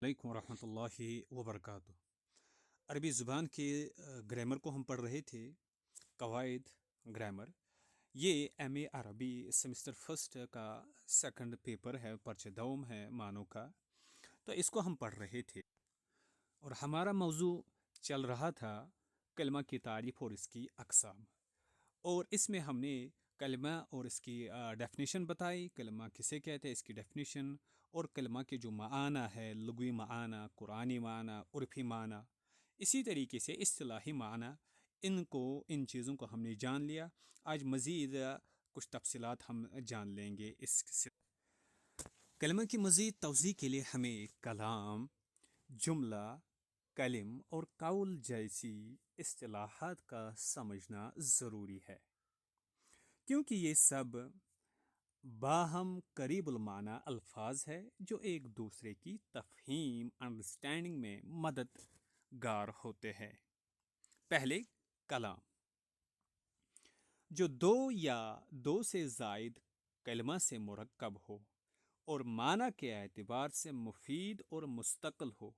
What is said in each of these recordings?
علیکم ورحمۃ اللہ وبرکاتہ۔ عربی زبان کے گرامر کو ہم پڑھ رہے تھے، قواعد گرامر۔ یہ ایم اے عربی سیمسٹر فرسٹ کا سیکنڈ پیپر ہے، پرچہ دوم ہے معنوں کا، تو اس کو ہم پڑھ رہے تھے اور ہمارا موضوع چل رہا تھا کلمہ کی تعریف اور اس کی اقسام، اور اس میں ہم نے کلمہ اور اس کی ڈیفینیشن بتائی، کلمہ کسے کہتے ہیں، اس کی ڈیفینیشن، اور کلمہ کے جو معنی ہے، لغوی معنی، قرآنی معنی، عرفی معنی، اسی طریقے سے اصطلاحی معنی، ان چیزوں کو ہم نے جان لیا۔ آج مزید کچھ تفصیلات ہم جان لیں گے اس سے۔ کلمہ کی مزید توضیح کے لیے ہمیں کلام، جملہ، کلم اور قول جیسی اصطلاحات کا سمجھنا ضروری ہے، کیونکہ یہ سب باہم قریب المعنی الفاظ ہے جو ایک دوسرے کی تفہیم انڈرسٹینڈنگ میں مددگار ہوتے ہیں۔ پہلے کلام، جو دو یا دو سے زائد کلمہ سے مرکب ہو اور معنی کے اعتبار سے مفید اور مستقل ہو،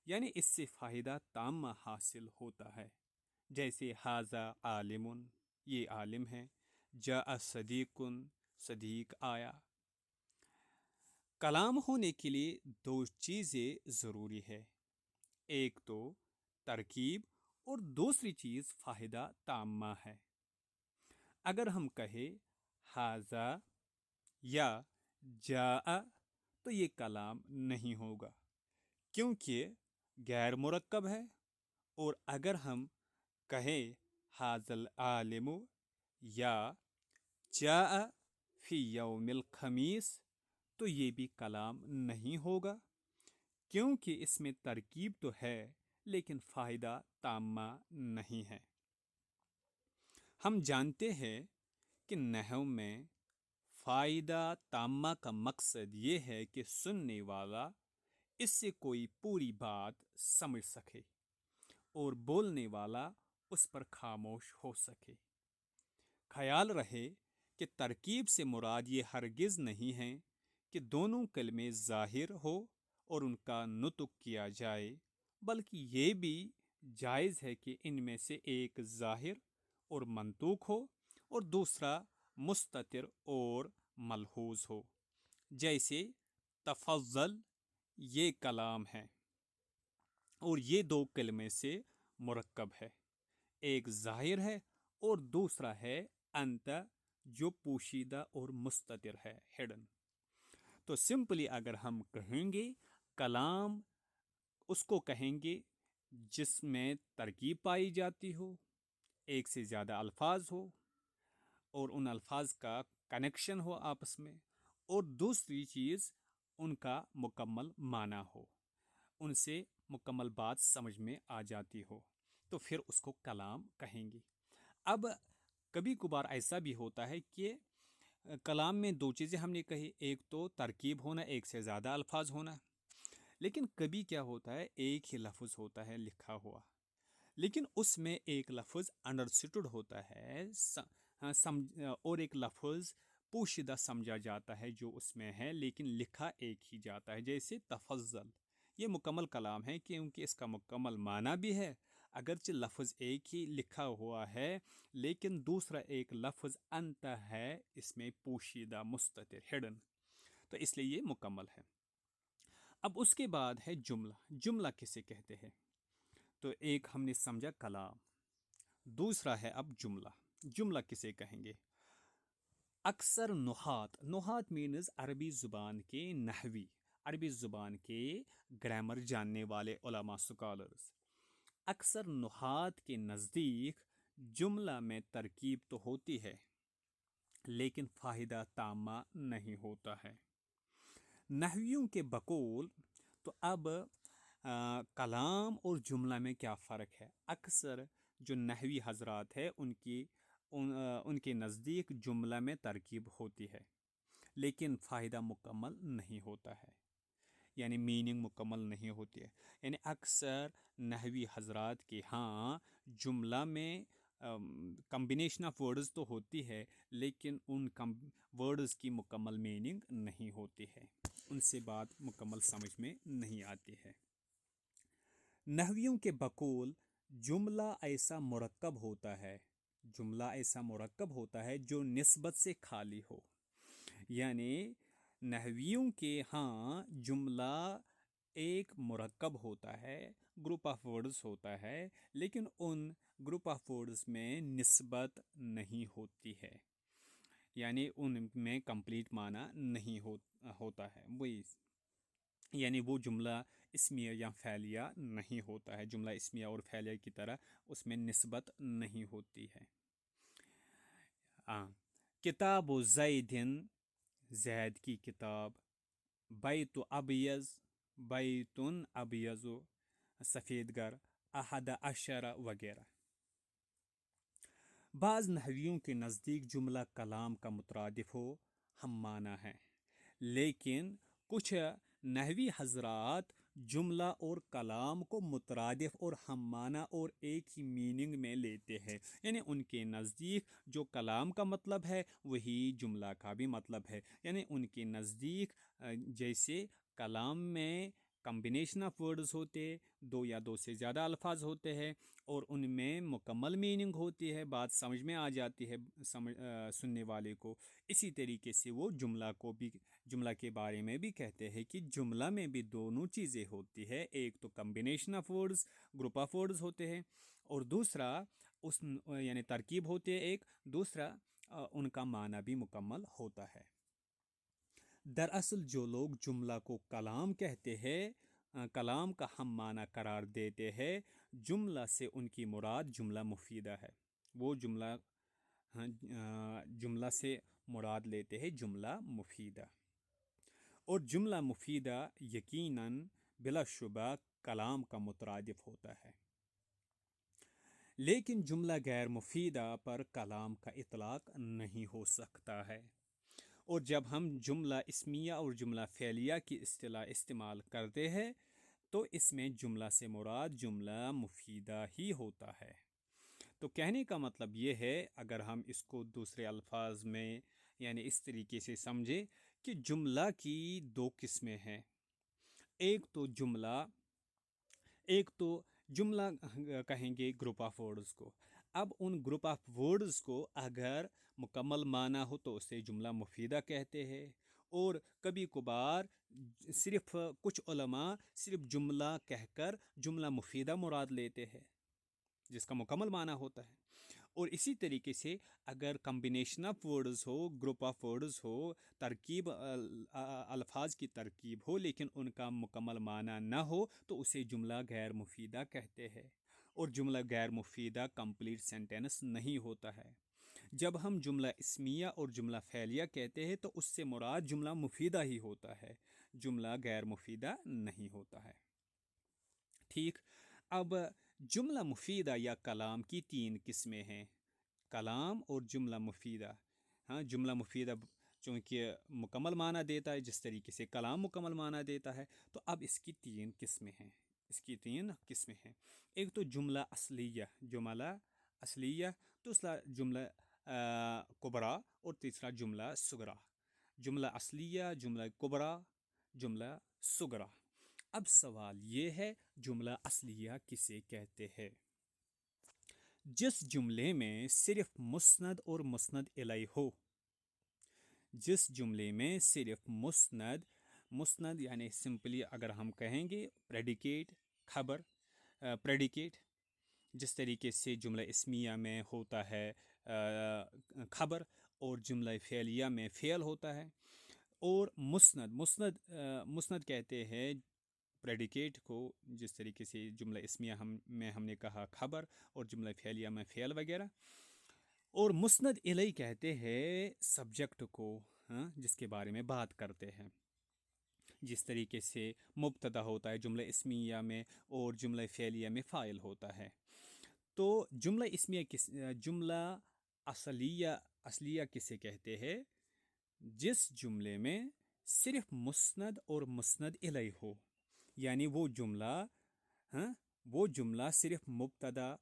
یعنی اس سے فائدہ تامہ حاصل ہوتا ہے، جیسے ھذا عالم، یہ عالم ہے، جاء صدیق، صدیق آیا۔ کلام ہونے کے لیے دو چیزیں ضروری ہے، ایک تو ترکیب اور دوسری چیز فائدہ تامہ ہے۔ اگر ہم کہیں ھذا یا جاء تو یہ کلام نہیں ہوگا، کیونکہ غیر مرکب ہے، اور اگر ہم کہیں ھذا العالم یا جاء فی یوم الخمیس تو یہ بھی کلام نہیں ہوگا، کیونکہ اس میں ترکیب تو ہے لیکن فائدہ تامہ نہیں ہے۔ ہم جانتے ہیں کہ نحو میں فائدہ تامہ کا مقصد یہ ہے کہ سننے والا اس سے کوئی پوری بات سمجھ سکے اور بولنے والا اس پر خاموش ہو سکے۔ خیال رہے کہ ترکیب سے مراد یہ ہرگز نہیں ہے کہ دونوں کلمے ظاہر ہو اور ان کا نطق کیا جائے، بلکہ یہ بھی جائز ہے کہ ان میں سے ایک ظاہر اور منطوق ہو اور دوسرا مستتر اور ملحوظ ہو، جیسے تفضل، یہ کلام ہے اور یہ دو کلمے سے مرکب ہے، ایک ظاہر ہے اور دوسرا ہے انت، جو پوشیدہ اور مستتر ہے، ہڈن۔ تو سمپلی اگر ہم کہیں گے کلام، اس کو کہیں گے جس میں ترکیب پائی جاتی ہو، ایک سے زیادہ الفاظ ہو اور ان الفاظ کا کنیکشن ہو آپس میں، اور دوسری چیز ان کا مکمل معنی ہو، ان سے مکمل بات سمجھ میں آ جاتی ہو، تو پھر اس کو کلام کہیں گے۔ اب کبھی کبھار ایسا بھی ہوتا ہے کہ کلام میں دو چیزیں ہم نے کہی، ایک تو ترکیب ہونا، ایک سے زیادہ الفاظ ہونا، لیکن کبھی کیا ہوتا ہے ایک ہی لفظ ہوتا ہے لکھا ہوا، لیکن اس میں ایک لفظ انڈرسٹوڈ ہوتا ہے اور ایک لفظ پوشیدہ سمجھا جاتا ہے جو اس میں ہے، لیکن لکھا ایک ہی جاتا ہے، جیسے تفضل۔ یہ مکمل کلام ہے کیونکہ اس کا مکمل معنی بھی ہے، اگرچہ لفظ ایک ہی لکھا ہوا ہے لیکن دوسرا ایک لفظ انت ہے، اس میں پوشیدہ، مستتر، ہڈن، تو اس لیے یہ مکمل ہے۔ اب اس کے بعد ہے جملہ۔ جملہ کسے کہتے ہیں؟ تو ایک ہم نے سمجھا کلام، دوسرا ہے اب جملہ۔ جملہ کسے کہیں گے؟ اکثر نحات مینز عربی زبان کے نحوی، عربی زبان کے گرامر جاننے والے علماء، سکالرز، اکثر نحات کے نزدیک جملہ میں ترکیب تو ہوتی ہے لیکن فائدہ تامہ نہیں ہوتا ہے۔ نحویوں کے بقول تو اب کلام اور جملہ میں کیا فرق ہے؟ اکثر جو نحوی حضرات ہیں ان کے نزدیک جملہ میں ترکیب ہوتی ہے لیکن فائدہ مکمل نہیں ہوتا ہے، یعنی میننگ مکمل نہیں ہوتی ہے، یعنی اکثر نحوی حضرات کے ہاں جملہ میں کمبینیشن آف ورڈز تو ہوتی ہے لیکن ان ورڈز کی مکمل میننگ نہیں ہوتی ہے۔ ان سے بات مکمل سمجھ میں نہیں آتی ہے۔ نحویوں کے بقول جملہ ایسا مرکب ہوتا ہے، جملہ ایسا مرکب ہوتا ہے جو نسبت سے خالی ہو، یعنی نحویوں کے ہاں جملہ ایک مرکب ہوتا ہے، گروپ آف ورڈز ہوتا ہے، لیکن ان گروپ آف ورڈز میں نسبت نہیں ہوتی ہے، یعنی ان میں کمپلیٹ معنی نہیں ہوتا ہے، وہی یعنی وہ جملہ اسمیہ یا فعلیہ نہیں ہوتا ہے، جملہ اسمیہ اور فعلیہ کی طرح اس میں نسبت نہیں ہوتی ہے۔ کتاب و زیدن، زید کی کتاب، بیت ابیض، بیتن ابیض، سفید گھر، احد عشر وغیرہ۔ بعض نحویوں کے نزدیک جملہ کلام کا مترادف ہو ہم معنی ہے، لیکن کچھ نحوی حضرات جملہ اور کلام کو مترادف اور ہم معنی اور ایک ہی میننگ میں لیتے ہیں، یعنی ان کے نزدیک جو کلام کا مطلب ہے وہی جملہ کا بھی مطلب ہے، یعنی ان کے نزدیک جیسے کلام میں کمبینیشن آف ورڈز ہوتے، دو یا دو سے زیادہ الفاظ ہوتے ہیں اور ان میں مکمل میننگ ہوتی ہے، بات سمجھ میں آ جاتی ہے سننے والے کو، اسی طریقے سے وہ جملہ کے بارے میں بھی کہتے ہیں کہ جملہ میں بھی دونوں چیزیں ہوتی ہے، ایک تو combination of words, group of words ہوتے ہیں، اور دوسرا یعنی ترکیب ہوتی ہے ایک، دوسرا ان کا معنی بھی مکمل ہوتا ہے۔ دراصل جو لوگ جملہ کو کلام کہتے ہیں، کلام کا ہم معنی قرار دیتے ہیں، جملہ سے ان کی مراد جملہ مفیدہ ہے، وہ جملہ سے مراد لیتے ہیں جملہ مفیدہ، اور جملہ مفیدہ یقیناً بلا شبہ کلام کا مترادف ہوتا ہے، لیکن جملہ غیر مفیدہ پر کلام کا اطلاق نہیں ہو سکتا ہے، اور جب ہم جملہ اسمیہ اور جملہ فعلیہ کی اصطلاح استعمال کرتے ہیں تو اس میں جملہ سے مراد جملہ مفیدہ ہی ہوتا ہے۔ تو کہنے کا مطلب یہ ہے، اگر ہم اس کو دوسرے الفاظ میں یعنی اس طریقے سے سمجھے کہ جملہ کی دو قسمیں ہیں، ایک تو جملہ کہیں گے گروپ آف ورڈز کو، اب ان گروپ آف ورڈز کو اگر مکمل معنی ہو تو اسے جملہ مفیدہ کہتے ہیں، اور کبھی کبھار صرف کچھ علماء صرف جملہ کہہ کر جملہ مفیدہ مراد لیتے ہیں جس کا مکمل معنی ہوتا ہے، اور اسی طریقے سے اگر کمبینیشن آف ورڈز ہو، گروپ آف ورڈز ہو، ترکیب الفاظ کی ترکیب ہو لیکن ان کا مکمل معنی نہ ہو تو اسے جملہ غیر مفیدہ کہتے ہیں، اور جملہ غیر مفیدہ کمپلیٹ سینٹینس نہیں ہوتا ہے۔ جب ہم جملہ اسمیہ اور جملہ فعلیہ کہتے ہیں تو اس سے مراد جملہ مفیدہ ہی ہوتا ہے، جملہ غیر مفیدہ نہیں ہوتا ہے۔ ٹھیک، اب جملہ مفیدہ یا کلام کی تین قسمیں ہیں، کلام اور جملہ مفیدہ۔ جملہ مفیدہ چونکہ مکمل معنی دیتا ہے جس طریقے سے کلام مکمل معنی دیتا ہے، تو اب اس کی تین قسمیں ہیں، ایک تو جملہ اصلیہ، دوسرا جملہ کبرا، اور تیسرا جملہ صغرا۔ جملہ اصلیہ، جملہ کبرا، جملہ صغرا۔ اب سوال یہ ہے جملہ اصلیہ کسے کہتے ہیں؟ جس جملے میں صرف مسند اور مسند الیہ ہو، جس جملے میں صرف مسند یعنی سمپلی اگر ہم کہیں گے پریڈیکیٹ، خبر، پریڈیکیٹ، جس طریقے سے جملہ اسمیہ میں ہوتا ہے خبر، اور جملہ فعلیہ میں فعل ہوتا ہے، اور مسند کہتے ہیں پریڈیکیٹ کو، جس طریقے سے جملہ اسمیہ میں ہم نے کہا خبر، اور جملہ فعلیہ میں فعل وغیرہ، اور مسند الیہ کہتے ہیں سبجیکٹ کو، جس کے بارے میں بات کرتے ہیں، جس طریقے سے مبتدا ہوتا ہے جملہ اسمیہ میں اور جملہ فعلیہ میں فاعل ہوتا ہے۔ تو جملہ اصلیہ کسے کہتے ہیں؟ جس جملے میں صرف مسند اور مسند الیہ ہو، یعنی وہ جملہ صرف مبتدا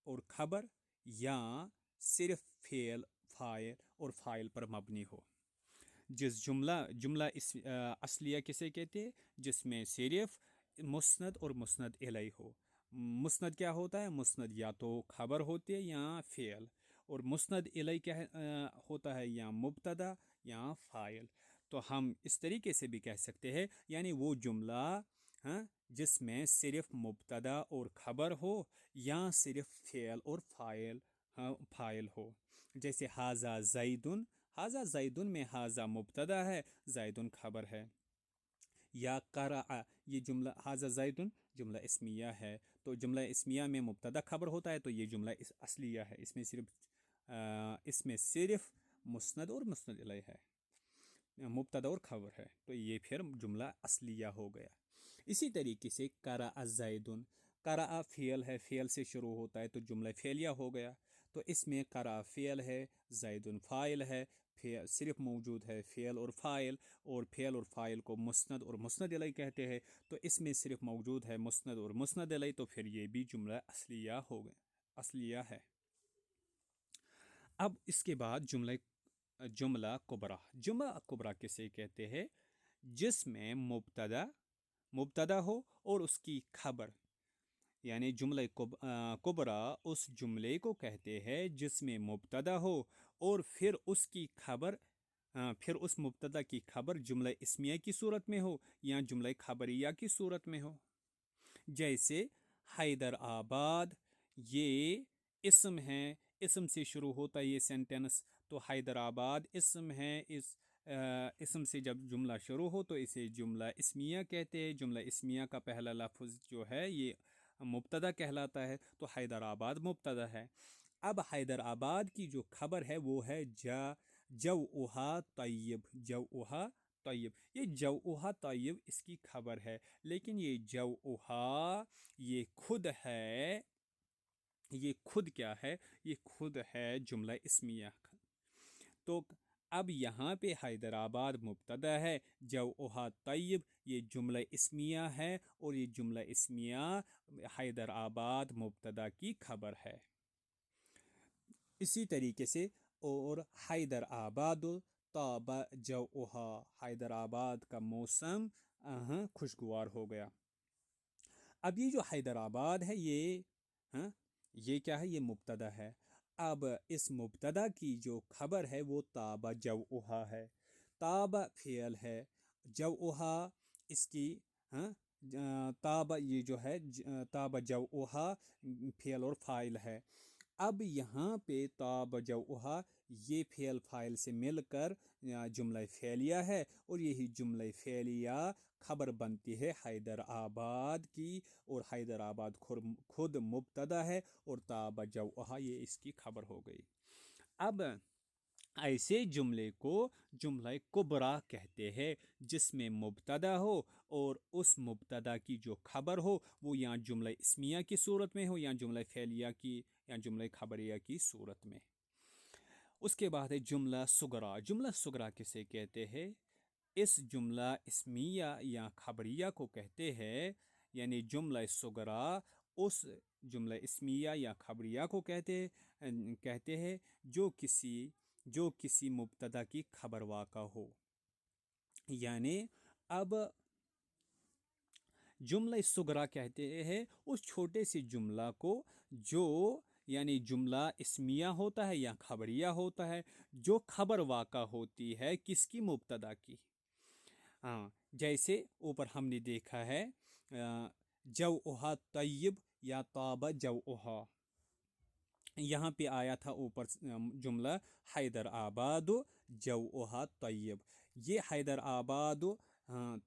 اور خبر یا صرف فعل، فاعل اور فاعل پر مبنی ہو، جملہ اصلیہ کسے کہتے ہیں؟ جس میں صرف مسند اور مسند الیہ ہو۔ مسند کیا ہوتا ہے؟ مسند یا تو خبر ہوتی ہے یا فعل، اور مسند الیہ کیا ہوتا ہے؟ یا مبتدا یا فاعل۔ تو ہم اس طریقے سے بھی کہہ سکتے ہیں، یعنی وہ جملہ ہاں جس میں صرف مبتدا اور خبر ہو، یا صرف فعل اور فاعل ہو، جیسے ہاذا زیدن، ہاذا زیدن میں ہاذا مبتدا ہے، زیدن خبر ہے۔ یا قرأ، یہ جملہ ہاذا زیدن جملہ اسمیہ ہے، تو جملہ اسمیہ میں مبتدا خبر ہوتا ہے، تو یہ جملہ اصلیہ ہے، اس میں صرف مسند اور مسند الیہ ہے، مبتدا اور خبر ہے، تو یہ پھر جملہ اصلیہ ہو گیا۔ اسی طریقے سے قرأ زیدن، قرأ فعل ہے، فعل سے شروع ہوتا ہے تو جملہ فعلیہ ہو گیا، تو اس میں قرأ فعل ہے، زیدن فاعل ہے، صرف موجود ہے فعل اور فاعل کو مسند اور مسند الیہ کہتے ہیں، تو اس میں صرف موجود ہے مسند اور مسند الیہ، تو پھر یہ بھی جملہ اصلیہ ہو گیا، اصلیہ ہے۔ اب اس کے بعد جملہ کبرا، جملہ کبرا کسے کہتے ہیں؟ جس میں مبتدا ہو اور اس کی خبر، یعنی جملہ کبرا اس جملے کو کہتے ہیں جس میں مبتدا ہو اور پھر اس مبتدا کی خبر جملہ اسمیہ کی صورت میں ہو یا جملہ خبریہ کی صورت میں ہو۔ جیسے حیدر آباد، یہ اسم ہے، اسم سے شروع ہوتا ہے یہ سینٹینس، تو حیدر آباد اسم ہے، اس اسم سے جب جملہ شروع ہو تو اسے جملہ اسمیہ کہتے ہیں، جملہ اسمیہ کا پہلا لفظ جو ہے یہ مبتدا کہلاتا ہے، تو حیدر آباد مبتدا ہے۔ اب حیدر آباد کی جو خبر ہے وہ ہے جوہا طیب، جوہا طیب، یہ جوہا طیب اس کی خبر ہے، لیکن یہ جوہا یہ خود ہے، یہ خود کیا ہے؟ یہ خود ہے جملہ اسمیہ۔ تو اب یہاں پہ حیدر آباد مبتدا ہے، جوہا طیب یہ جملہ اسمیہ ہے، اور یہ جملہ اسمیہ حیدر آباد مبتدا کی خبر ہے۔ اسی طریقے سے اور حیدر آباد طاب جوہا، حیدر آباد کا موسم خوشگوار ہو گیا۔ اب یہ جو حیدر آباد ہے یہ کیا ہے؟ یہ مبتدا ہے۔ اب اس مبتدا کی جو خبر ہے وہ طاب جوہا ہے، طاب فعل ہے، جوہا اس کی طاب یہ جو ہے طاب جوہا فعل اور فاعل ہے۔ اب یہاں پہ طاب جوہا یہ فعل فاعل سے مل کر جملہ فعلیہ ہے، اور یہی جملہ فعلیہ خبر بنتی ہے حیدر آباد کی، اور حیدر آباد خود مبتدا ہے، اور طاب جوہا یہ اس کی خبر ہو گئی۔ اب ایسے جملے کو جملہ کبرا کہتے ہیں جس میں مبتدا ہو اور اس مبتدا کی جو خبر ہو وہ یا جملہ اسمیہ کی صورت میں ہو یا جملہ فعلیہ کی یا جملہ خبریہ کی صورت میں۔ اس کے بعد ہے جملہ صغرا، جملہ صغرا کسے کہتے ہیں؟ اس جملہ اسمیہ یا خبریہ کو کہتے ہیں، یعنی جملہ صغرا اس جملہ اسمیہ یا خبریہ کو کہتے ہیں جو کسی مبتدا کی خبر واقع ہو۔ یعنی اب جملہ صغرا کہتے ہیں اس چھوٹے سے جملہ کو جو یعنی جملہ اسمیہ ہوتا ہے یا خبریہ ہوتا ہے، جو خبر واقع ہوتی ہے کس کی؟ مبتدا کی۔ جیسے اوپر ہم نے دیکھا ہے جوہا طیب یا طاب جوہا، یہاں پہ آیا تھا اوپر جملہ حیدر آباد جوہا طیب، یہ حیدر آباد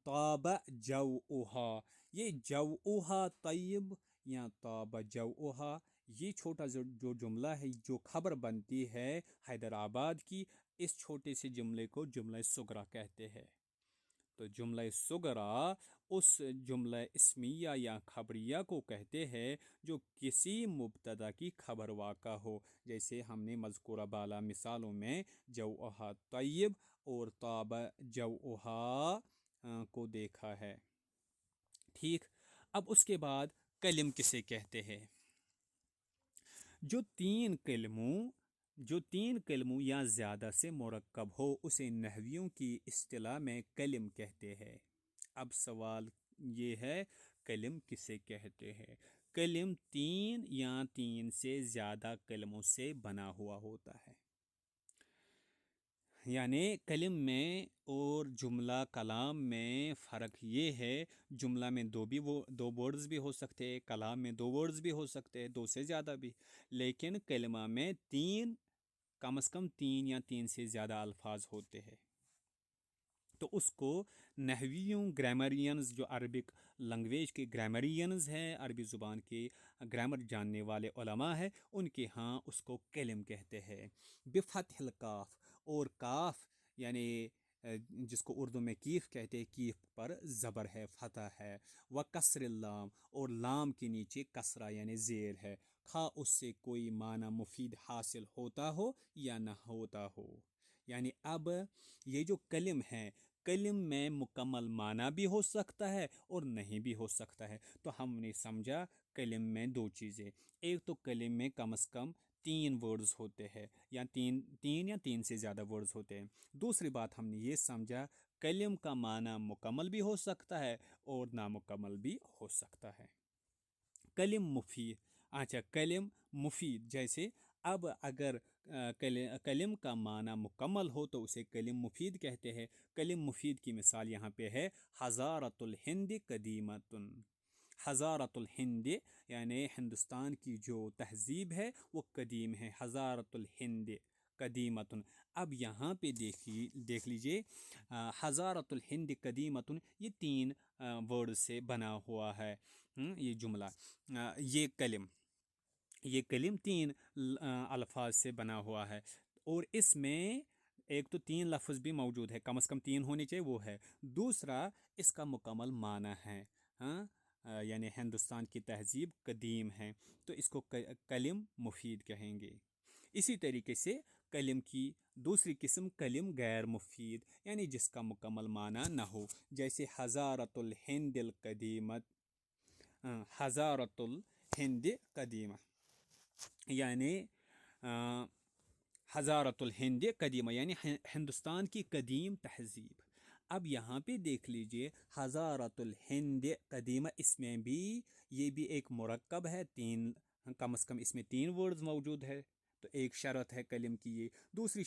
طاب جوہا، یہ جوہا طیب یا طاب جوہا، یہ چھوٹا جو جملہ ہے جو خبر بنتی ہے حیدر آباد کی، اس چھوٹے سے جملے کو جملہ صغرا کہتے ہیں۔ تو جملہ صغرا اس جملہ اسمیہ یا خبریہ کو کہتے ہیں جو کسی مبتدا کی خبر واقع ہو، جیسے ہم نے مذکورہ بالا مثالوں میں جوہا طیب اور طاب جوہا کو دیکھا ہے۔ ٹھیک، اب اس کے بعد کلم کسے کہتے ہیں؟ جو تین کلموں جو 3 کلموں یا زیادہ سے مرکب ہو اسے نحویوں کی اصطلاح میں کلم کہتے ہیں۔ اب سوال یہ ہے، کلم کسے کہتے ہیں؟ کلم 3 یا 3 سے زیادہ کلموں سے بنا ہوا ہوتا ہے۔ یعنی کلم میں اور جملہ کلام میں فرق یہ ہے، جملہ میں دو ورڈز بھی ہو سکتے ہیں، کلام میں 2 ورڈز بھی ہو سکتے ہیں، 2 سے زیادہ بھی، لیکن کلمہ میں کم از کم 3 یا 3 سے زیادہ الفاظ ہوتے ہیں۔ تو اس کو نحویوں، گرامرینز، جو عربک لنگویج کے گرامرینز ہیں، عربی زبان کے گرامر جاننے والے علماء ہیں، ان کے ہاں اس کو کلم کہتے ہیں۔ بفتح الکاف، اور کاف یعنی جس کو اردو میں کیف کہتے ہیں، کیف پر زبر ہے، فتح ہے، و کسر اللام، اور لام کے نیچے کسرہ یعنی زیر ہے، خواہ اس سے کوئی معنی مفید حاصل ہوتا ہو یا نہ ہوتا ہو۔ یعنی اب یہ جو کلم ہے، کلم میں مکمل معنی بھی ہو سکتا ہے اور نہیں بھی ہو سکتا ہے۔ تو ہم نے سمجھا کلم میں 2 چیزیں، ایک تو کلم میں کم از کم 3 ورڈز ہوتے ہیں، یا تین یا 3 سے زیادہ ورڈز ہوتے ہیں۔ دوسری بات ہم نے یہ سمجھا، کلم کا معنی مکمل بھی ہو سکتا ہے اور نامکمل بھی ہو سکتا ہے۔ کلم مفید، اچھا کلم مفید، جیسے اب اگر کلم کا معنی مکمل ہو تو اسے کلم مفید کہتے ہیں۔ کلم مفید کی مثال یہاں پہ ہے، حضارت الہند قدیمتن۔ حضارت الہند یعنی ہندوستان کی جو تہذیب ہے وہ قدیم ہے، حضارت الہند قدیمتن۔ اب یہاں پہ دیکھ لیجئے، حضارت الہند قدیمتن، یہ 3 ورڈ سے بنا ہوا ہے یہ جملہ، یہ کلم 3 الفاظ سے بنا ہوا ہے، اور اس میں ایک تو 3 لفظ بھی موجود ہے، کم از کم 3 ہونے چاہیے، وہ ہے۔ دوسرا اس کا مکمل معنی ہے، یعنی ہندوستان کی تہذیب قدیم ہے، تو اس کو کلم مفید کہیں گے۔ اسی طریقے سے کلم کی دوسری قسم کلم غیر مفید، یعنی جس کا مکمل معنی نہ ہو، جیسے حضارت الہند القدیمت، حضارت الہند قدیمہ، یعنی حضارت الہند قدیمہ یعنی ہندوستان کی قدیم تہذیب۔ اب یہاں پہ دیکھ لیجئے، حضارت الہند قدیمہ، اس میں بھی یہ بھی ایک مرکب ہے، کم از کم اس میں 3 ورڈز موجود ہے، تو ایک شرط ہے کلم کی یہ۔ دوسری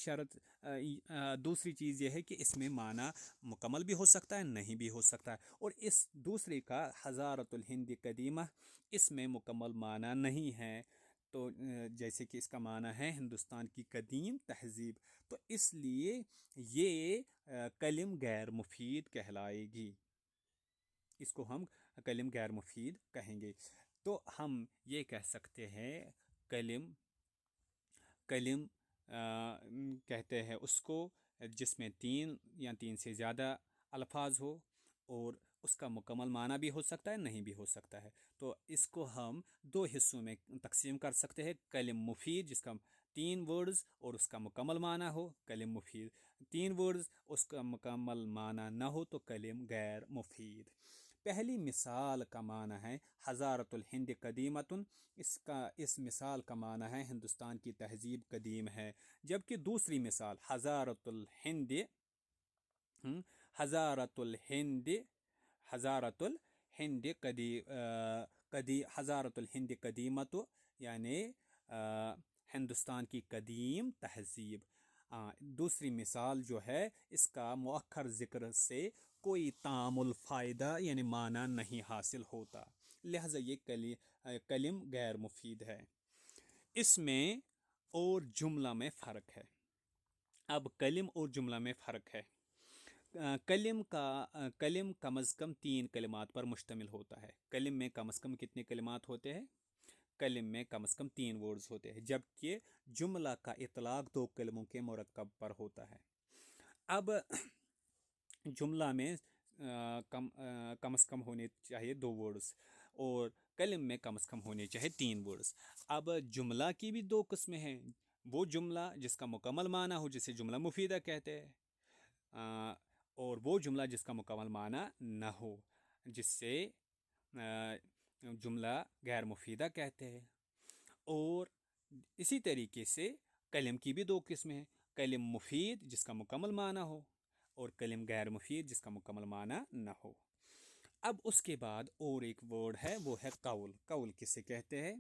چیز یہ ہے کہ اس میں معنی مکمل بھی ہو سکتا ہے، نہیں بھی ہو سکتا ہے، اور اس دوسرے کا حضارت الہند قدیمہ، اس میں مکمل معنی نہیں ہے، تو جیسے کہ اس کا معنی ہے ہندوستان کی قدیم تہذیب، تو اس لیے یہ کلم غیر مفید کہلائے گی، اس کو ہم کلم غیر مفید کہیں گے۔ تو ہم یہ کہہ سکتے ہیں کلم کہتے ہیں اس کو جس میں 3 یا 3 سے زیادہ الفاظ ہو، اور اس کا مکمل معنی بھی ہو سکتا ہے، نہیں بھی ہو سکتا ہے۔ تو اس کو ہم 2 حصوں میں تقسیم کر سکتے ہیں، کلم مفید جس کا 3 ورڈز اور اس کا مکمل معنی ہو، کلم مفید، 3 ورڈز اس کا مکمل معنی نہ ہو تو کلم غیر مفید۔ پہلی مثال کا معنی ہے حضارت الہند قدیمتن، اس مثال کا معنی ہے ہندوستان کی تہذیب قدیم ہے، جبکہ دوسری مثال حضارت الہند حضارت الہند قدیمت، یعنی ہندوستان کی قدیم تہذیب، دوسری مثال جو ہے اس کا مؤخر ذکر سے کوئی تعامل، فائدہ یعنی معنی نہیں حاصل ہوتا، لہذا یہ کلم غیر مفید ہے۔ اس میں اور جملہ میں فرق ہے۔ اب کلم اور جملہ میں فرق ہے۔ کلم کم از کم 3 کلمات پر مشتمل ہوتا ہے۔ کلم میں کم از کم کتنے کلمات ہوتے ہیں؟ کلم میں کم از کم 3 ورڈز ہوتے ہیں، جبکہ جملہ کا اطلاق 2 کلموں کے مرکب پر ہوتا ہے۔ اب جملہ میں کم از کم ہونے چاہیے 2 ورڈز، اور کلم میں کم از کم ہونے چاہیے 3 ورڈز۔ اب جملہ کی بھی 2 قسمیں ہیں، وہ جملہ جس کا مکمل معنی ہو جسے جملہ مفیدہ کہتے ہیں، اور وہ جملہ جس کا مکمل معنی نہ ہو جس سے جملہ غیر مفیدہ کہتے ہیں۔ اور اسی طریقے سے کلم کی بھی دو قسمیں ہیں، کلم مفید جس کا مکمل معنی ہو، اور کلم غیر مفید جس کا مکمل معنی نہ ہو۔ اب اس کے بعد اور ایک ورڈ ہے، وہ ہے قول۔ قول کسے کہتے ہیں؟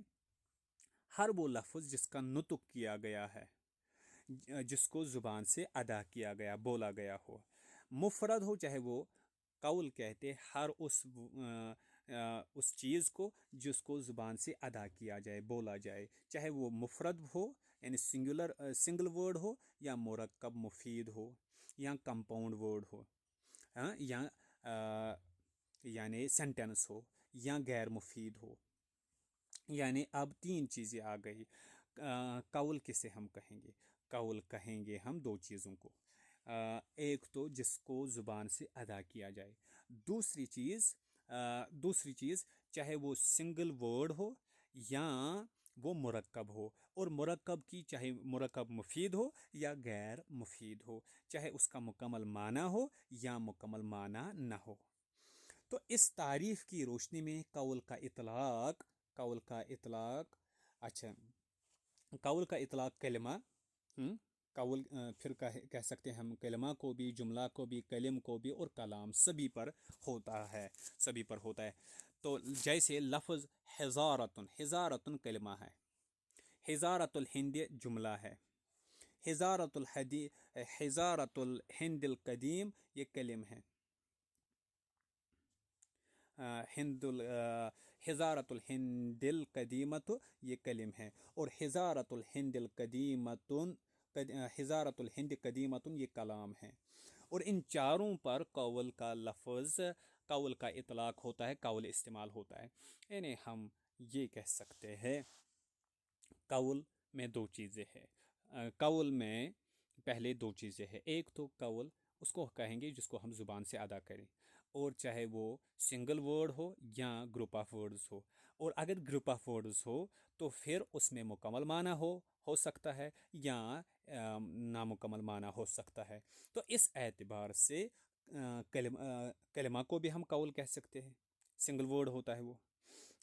ہر وہ لفظ جس کا نطق کیا گیا ہے، جس کو زبان سے ادا کیا گیا، بولا گیا ہو، مفرد ہو چاہے وہ، قول کہتے ہر اس چیز کو جس کو زبان سے ادا کیا جائے، بولا جائے، چاہے وہ مفرد ہو یعنی سنگل ورڈ ہو، یا مرکب مفید ہو، یا کمپاؤنڈ ورڈ ہو، ہاں، یا یعنی سینٹنس ہو، یا غیر مفید ہو۔ یعنی اب تین چیزیں آ گئی۔ قول کسے ہم کہیں گے؟ قول کہیں گے ہم دو چیزوں کو، ایک تو جس کو زبان سے ادا کیا جائے، دوسری چیز چاہے وہ سنگل ورڈ ہو یا وہ مرکب ہو، اور مرکب کی چاہے مرکب مفید ہو یا غیر مفید ہو، چاہے اس کا مکمل معنی ہو یا مکمل معنی نہ ہو۔ تو اس تعریف کی روشنی میں قول کا اطلاق اچھا، قول کا اطلاق کلمہ، قول پھر کہہ سکتے ہیں ہم کلمہ کو بھی، جملہ کو بھی، کلم کو بھی، اور کلام سبھی پر ہوتا ہے، سبھی پر ہوتا ہے۔ تو جیسے لفظ حضارتن کلمہ ہے، حضارت الہند جملہ ہے، حضارت الہند القدیم یہ کلم ہے، حضارت الہند القدیمت یہ کلم ہے، اور حضارت الہند قدیمتن یہ کلام ہے۔ اور ان چاروں پر قول کا لفظ، قول کا اطلاق ہوتا ہے، قول استعمال ہوتا ہے۔ یعنی ہم یہ کہہ سکتے ہیں قول میں دو چیزیں ہیں، قول میں پہلے دو چیزیں ہیں، ایک تو قول اس کو کہیں گے جس کو ہم زبان سے ادا کریں، اور چاہے وہ سنگل ورڈ ہو یا گروپ آف ورڈز ہو، اور اگر گروپ آف ورڈز ہو تو پھر اس میں مکمل معنی ہو سکتا ہے یا نامکمل معنی ہو سکتا ہے۔ تو اس اعتبار سے کلمہ کو بھی ہم قول کہہ سکتے ہیں، سنگل ورڈ ہوتا ہے وہ،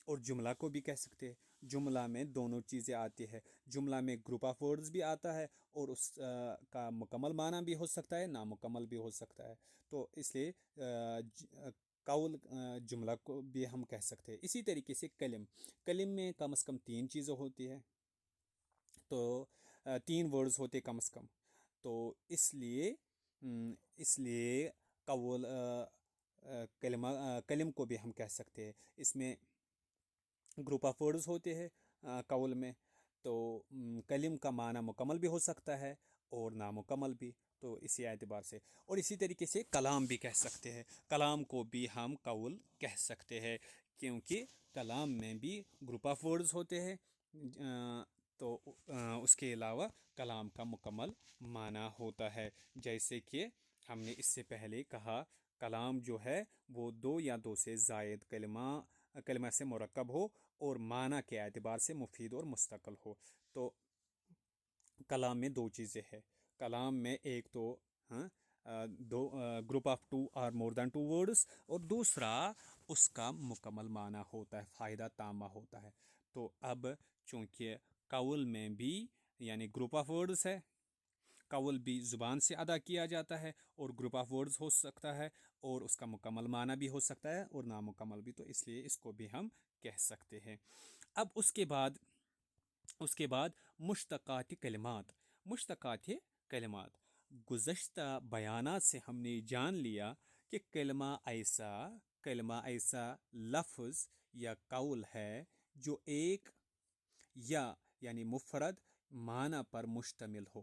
اور جملہ کو بھی کہہ سکتے ہیں۔ جملہ میں دونوں چیزیں آتی ہے، جملہ میں گروپ آف ورڈز بھی آتا ہے، اور اس کا مکمل معنی بھی ہو سکتا ہے، نامکمل بھی ہو سکتا ہے۔ تو اس لیے قول جملہ کو بھی ہم کہہ سکتے ہیں۔ اسی طریقے سے کلم میں کم از کم تین چیزیں ہوتی ہے، تو تین ورڈز ہوتے کم از کم، تو اس لیے قول کلم کو بھی ہم کہہ سکتے ہیں۔ اس میں گروپ آف ورڈز ہوتے ہیں قول میں، تو کلم کا معنی مکمل بھی ہو سکتا ہے اور نامکمل بھی، تو اسی اعتبار سے۔ اور اسی طریقے سے کلام بھی کہہ سکتے ہیں، کلام کو بھی ہم قول کہہ سکتے ہیں، کیونکہ کلام میں بھی گروپ آف ورڈز ہوتے ہیں، تو اس کے علاوہ کلام کا مکمل معنی ہوتا ہے۔ جیسے کہ ہم نے اس سے پہلے کہا، کلام جو ہے وہ دو یا دو سے زائد کلمہ سے مرکب ہو، اور معنی کے اعتبار سے مفید اور مستقل ہو۔ تو کلام میں دو چیزیں ہیں، کلام میں ایک تو دو گروپ آف ٹو اور مور دین ٹو ورڈز، اور دوسرا اس کا مکمل معنی ہوتا ہے، فائدہ تامہ ہوتا ہے۔ تو اب چونکہ قول میں بھی یعنی گروپ آف ورڈز ہے، قول بھی زبان سے ادا کیا جاتا ہے، اور گروپ آف ورڈز ہو سکتا ہے، اور اس کا مکمل معنی بھی ہو سکتا ہے اور نامکمل بھی، تو اس لیے اس کو بھی ہم کہہ سکتے ہیں۔ اب اس کے بعد مشتقات کلمات گزشتہ بیانات سے ہم نے جان لیا کہ کلمہ ایسا لفظ یا قول ہے جو ایک یا یعنی مفرد معنی پر مشتمل ہو۔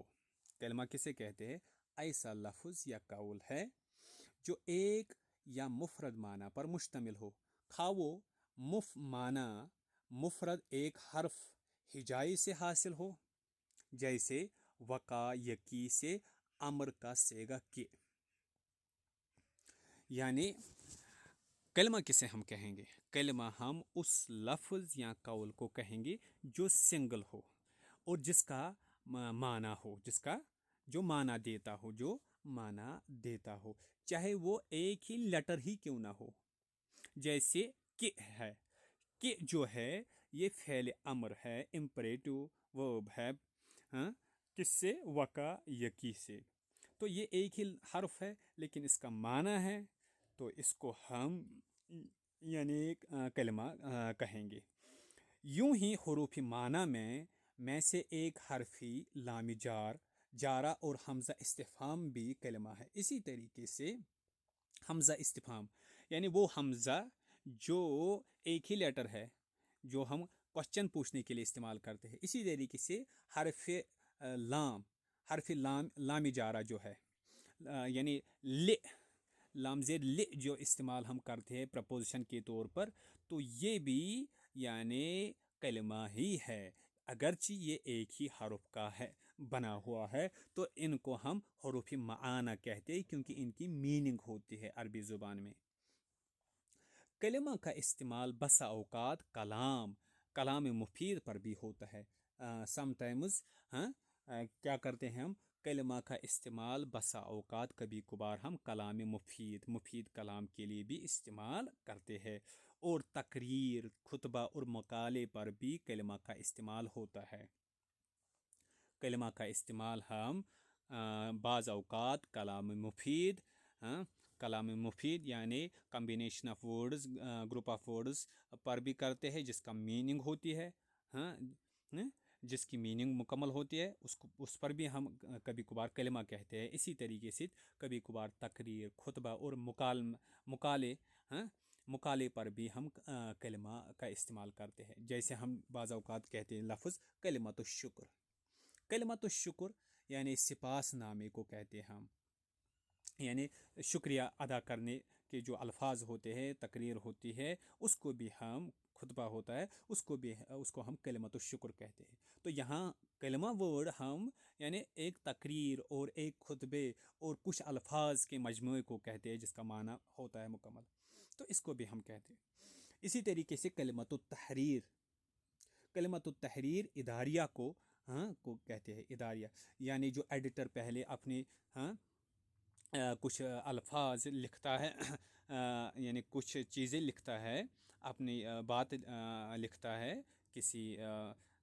کلمہ کسے کہتے ہیں؟ ایسا لفظ یا قول ہے جو ایک یا مفرد معنی پر مشتمل ہو، خواہ وہ معنی مفرد ایک حرف ہجائی سے حاصل ہو، جیسے وقع یقی سے امر کا صیغہ کے۔ یعنی کلمہ کسے ہم کہیں گے؟ کلمہ ہم اس لفظ یا قول کو کہیں گے جو سنگل ہو، اور جس کا معنی ہو، جس کا جو معنی دیتا ہو، چاہے وہ ایک ہی لیٹر ہی کیوں نہ ہو۔ جیسے کہ ہے، کہ جو ہے یہ فعل امر ہے، امپریٹو ورب ہے، کس سے؟ وقع یکی سے۔ تو یہ ایک ہی حرف ہے لیکن اس کا معنی ہے، تو اس کو ہم یعنی ایک کلمہ کہیں گے۔ یوں ہی حروف معنی میں سے ایک حرفی لام جار، جارہ اور حمزہ استفہام بھی کلمہ ہے۔ اسی طریقے سے حمزہ استفہام یعنی وہ حمزہ جو ایک ہی لیٹر ہے، جو ہم کوشچن پوچھنے کے لیے استعمال کرتے ہیں۔ اسی طریقے سے حرف لام، حرف لام جارہ جو ہے، یعنی لام زیر جو استعمال ہم کرتے ہیں پرپوزیشن کے طور پر، تو یہ بھی یعنی کلمہ ہی ہے، اگرچہ یہ ایک ہی حرف کا ہے بنا ہوا ہے، تو ان کو ہم حروف معانی کہتے ہیں کیونکہ ان کی میننگ ہوتی ہے عربی زبان میں۔ کلمہ کا استعمال بسا اوقات کلام مفید پر بھی ہوتا ہے۔ سم ٹائمز کیا کرتے ہیں ہم؟ کلمہ کا استعمال بسا اوقات کبھی کبھار ہم کلام مفید کلام کے لیے بھی استعمال کرتے ہیں، اور تقریر، خطبہ اور مقالے پر بھی کلمہ کا استعمال ہوتا ہے۔ کلمہ کا استعمال ہم بعض اوقات کلام مفید یعنی combination of words, group of words پر بھی کرتے ہیں جس کا میننگ ہوتی ہے، جس کی میننگ مکمل ہوتی ہے، اس پر بھی ہم کبھی کبھار کلمہ کہتے ہیں۔ اسی طریقے سے کبھی کبھار تقریر، خطبہ اور مقالے پر بھی ہم کلمہ کا استعمال کرتے ہیں۔ جیسے ہم بعض اوقات کہتے ہیں لفظ کلمۃ الشکر، کلمۃ الشکر یعنی سپاس نامے کو کہتے ہیں ہم، یعنی شکریہ ادا کرنے کے جو الفاظ ہوتے ہیں، تقریر ہوتی ہے، اس کو بھی ہم، خطبہ ہوتا ہے، اس کو ہم کلمۃ الشکر کہتے ہیں۔ تو یہاں کلمہ ورڈ ہم یعنی ایک تقریر اور ایک خطبے اور کچھ الفاظ کے مجموعے کو کہتے ہیں جس کا معنی ہوتا ہے مکمل، تو اس کو بھی ہم کہتے ہیں۔ اسی طریقے سے کلمۃ التحریر اداریہ کو کہتے ہیں۔ اداریہ یعنی جو ایڈیٹر پہلے اپنے کچھ الفاظ لکھتا ہے، یعنی کچھ چیزیں لکھتا ہے، اپنی بات لکھتا ہے کسی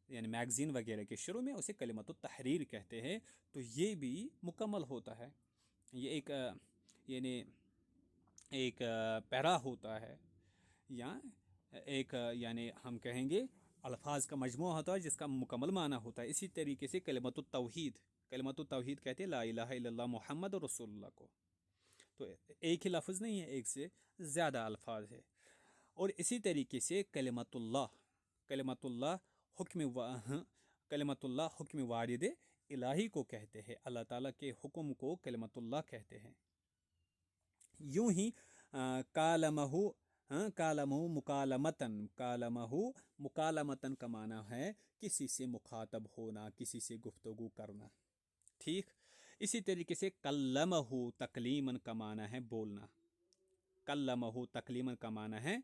یعنی میگزین وغیرہ کے شروع میں، اسے کلمۃ التحریر کہتے ہیں، تو یہ بھی مکمل ہوتا ہے۔ یہ یعنی ایک پیرا ہوتا ہے، یا ایک یعنی ہم کہیں گے الفاظ کا مجموعہ ہوتا ہے جس کا مکمل معنی ہوتا ہے۔ اسی طریقے سے کلمۃ التوحید کہتے ہیں لا الہ الا اللہ محمد رسول اللہ کو، تو ایک ہی لفظ نہیں ہے، ایک سے زیادہ الفاظ ہے۔ اور اسی طریقے سے کلمۃ اللہ حکم وارد الہی کو کہتے ہیں، اللہ تعالیٰ کے حکم کو کلمۃ اللہ کہتے ہیں۔ یوں ہی کالمہ مکالمتن کا معنی ہے کسی سے مخاطب ہونا، کسی سے گفتگو کرنا، ٹھیک۔ اسی طریقے سے کلمہ تکلیمن کا معنی ہے بولنا، کلمہ تکلیمن کا معنی ہے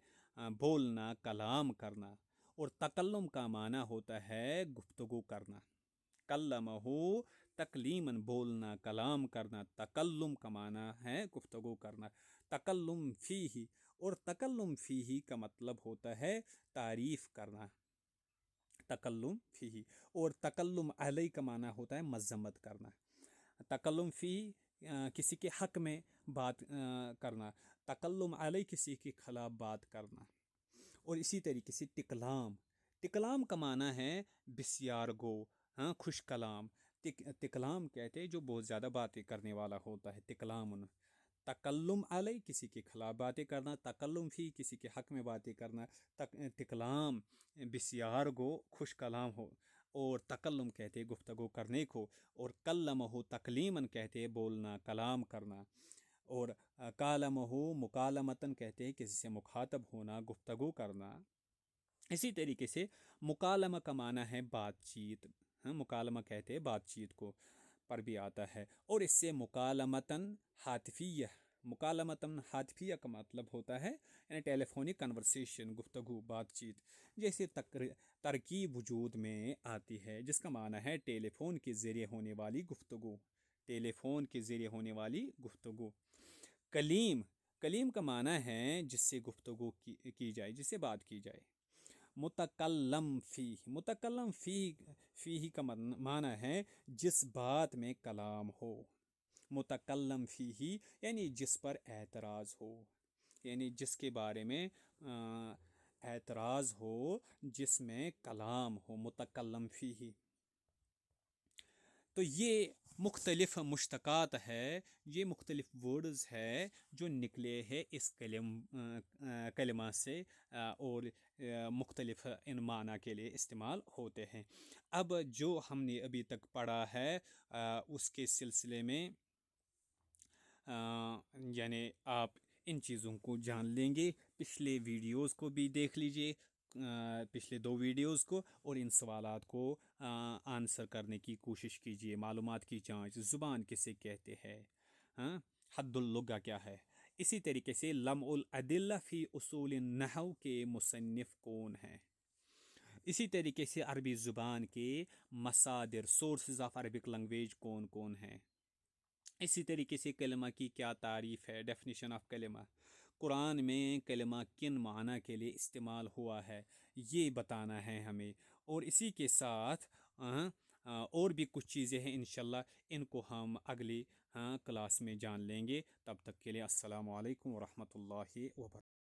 بولنا، کلام کرنا، اور تکلم کا معنی ہوتا ہے گفتگو کرنا۔ کلمہ تکلیمن بولنا، کلام کرنا، تکلم کا معنی ہے گفتگو کرنا۔ تکلم فیہ، اور تکلم فیہ کا مطلب ہوتا ہے تعریف کرنا، تکلم فیہ، اور تکلم علیہ کا معنی ہوتا ہے مذمت کرنا۔ تکلم فیہ کسی کے حق میں بات کرنا، تکلم علیہ کسی کے خلاف بات کرنا۔ اور اسی طریقے سے تکلام کا معنی ہے بسیار گو، خوش کلام۔ تکلام کہتے ہیں جو بہت زیادہ باتیں کرنے والا ہوتا ہے، تکلام۔ تکلم علیہ کسی کے خلاف باتیں کرنا، تکلم فی کسی کے حق میں باتیں کرنا، تکلام بسیار گو، خوش کلام ہو، اور تکلم کہتے ہیں گفتگو کرنے کو، اور کلمہ تکلیمن کہتے ہیں بولنا، کلام کرنا، اور کالمہ مکالمتن کہتے ہیں کسی سے مخاطب ہونا، گفتگو کرنا۔ اسی طریقے سے مکالمہ کا معنی ہے بات چیت، مکالمہ کہتے ہیں بات چیت کو پر بھی آتا ہے، اور اس سے مکالمتن ہاتفیہ کا مطلب ہوتا ہے یعنی ٹیلی فونک کنورسیشن، گفتگو، بات چیت۔ جیسے ترکیب وجود میں آتی ہے جس کا معنی ہے ٹیلی فون کے ذریعے ہونے والی گفتگو، ٹیلی فون کے ذریعے ہونے والی گفتگو۔ کلیم کا معنی ہے جس سے گفتگو کی جائے، جس سے بات کی جائے۔ متکلم فی، متکلم فی کا معنی ہے جس بات میں کلام ہو، متکلم فی یعنی جس پر اعتراض ہو، یعنی جس کے بارے میں اعتراض ہو، جس میں کلام ہو، متکلم فی. تو یہ مختلف مشتقات ہے، یہ مختلف ورڈز ہے جو نکلے ہیں اس کلمہ سے، اور مختلف ان معنی کے لیے استعمال ہوتے ہیں. اب جو ہم نے ابھی تک پڑھا ہے اس کے سلسلے میں یعنی آپ ان چیزوں کو جان لیں گے. پچھلے ویڈیوز کو بھی دیکھ لیجئے، پچھلے 2 ویڈیوز کو، اور ان سوالات کو آنسر کرنے کی کوشش کیجئے. معلومات کی جانچ، زبان کسے کہتے ہیں، حد اللغہ کیا ہے. اسی طریقے سے لمع الادلہ فی اصول النحو کے مصنف کون ہیں. اسی طریقے سے عربی زبان کے مصادر، سورسز آف عربک لینگویج کون کون ہیں. اسی طریقے سے کلمہ کی کیا تعریف ہے، ڈیفینیشن آف کلمہ. قرآن میں کلمہ کن معنی کے لیے استعمال ہوا ہے یہ بتانا ہے ہمیں. اور اسی کے ساتھ اور بھی کچھ چیزیں ہیں انشاءاللہ، ان کو ہم اگلی کلاس میں جان لیں گے. تب تک کے لیے السلام علیکم ورحمۃ اللہ وبرکاتہ.